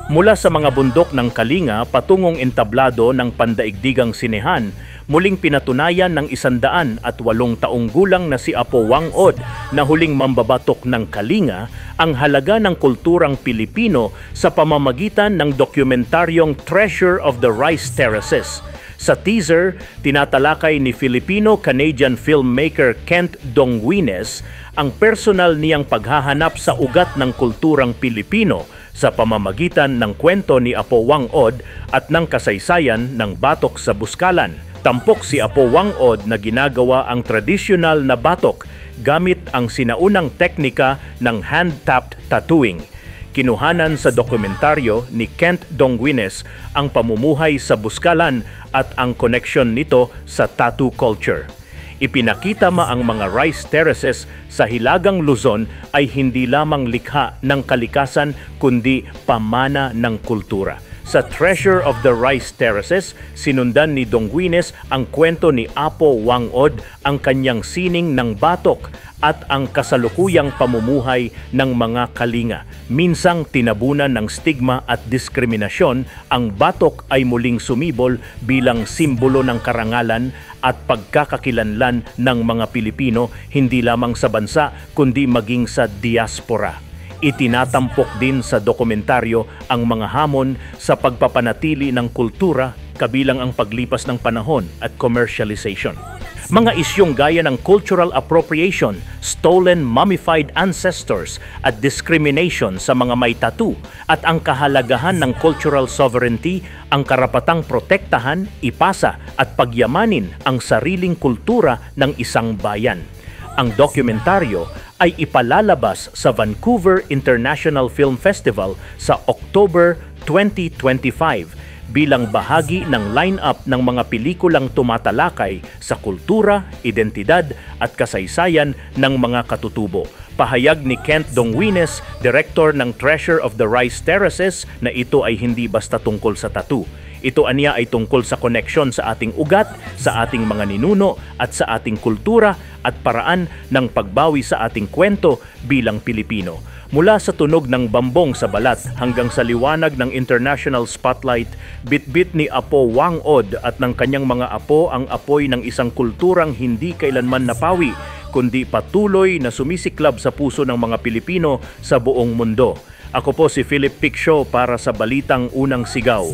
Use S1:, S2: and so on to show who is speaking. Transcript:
S1: Mula sa mga bundok ng Kalinga patungong entablado ng pandaigdigang sinehan, muling pinatunayan ng 108 taong gulang na si Apo Wang Od na huling mambabatok ng Kalinga ang halaga ng kulturang Pilipino sa pamamagitan ng dokumentaryong Treasure of the Rice Terraces. Sa teaser, tinatalakay ni Filipino-Canadian filmmaker Kent Dongwines ang personal niyang paghahanap sa ugat ng kulturang Pilipino sa pamamagitan ng kwento ni Apo Wang Od at ng kasaysayan ng batok sa Buskalan. Tampok si Apo Wang Od na ginagawa ang tradisyonal na batok gamit ang sinaunang teknika ng hand-tapped tattooing. Kinuhanan sa dokumentaryo ni Kent Dongwines ang pamumuhay sa Buskalan at ang koneksyon nito sa tattoo culture. Ipinakita ang mga rice terraces sa Hilagang Luzon ay hindi lamang likha ng kalikasan kundi pamana ng kultura. Sa Treasure of the Rice Terraces, sinundan ni Dongwines ang kwento ni Apo Wang Od, ang kanyang sining ng batok at ang kasalukuyang pamumuhay ng mga Kalinga. Minsang tinabunan ng stigma at diskriminasyon, ang batok ay muling sumibol bilang simbolo ng karangalan at pagkakakilanlan ng mga Pilipino hindi lamang sa bansa kundi maging sa diaspora. Itinatampok din sa dokumentaryo ang mga hamon sa pagpapanatili ng kultura kabilang ang paglipas ng panahon at commercialization. Mga isyong gaya ng cultural appropriation, stolen mummified ancestors at discrimination sa mga may tattoo at ang kahalagahan ng cultural sovereignty, ang karapatang protektahan, ipasa at pagyamanin ang sariling kultura ng isang bayan. Ang dokumentaryo ay ipalalabas sa Vancouver International Film Festival sa October 2025 bilang bahagi ng line-up ng mga pelikulang tumatalakay sa kultura, identidad at kasaysayan ng mga katutubo. Pahayag ni Kent Dongwines, director ng Treasure of the Rice Terraces, na ito ay hindi basta tungkol sa tattoo. Ito aniya ay tungkol sa koneksyon sa ating ugat, sa ating mga ninuno at sa ating kultura at paraan ng pagbawi sa ating kwento bilang Pilipino. Mula sa tunog ng bambong sa balat hanggang sa liwanag ng international spotlight, bitbit ni Apo Wang Od at ng kanyang mga apo ang apoy ng isang kulturang hindi kailanman napawi, kundi patuloy na sumisiklab sa puso ng mga Pilipino sa buong mundo. Ako po si Philip Piccio para sa Balitang Unang Sigaw.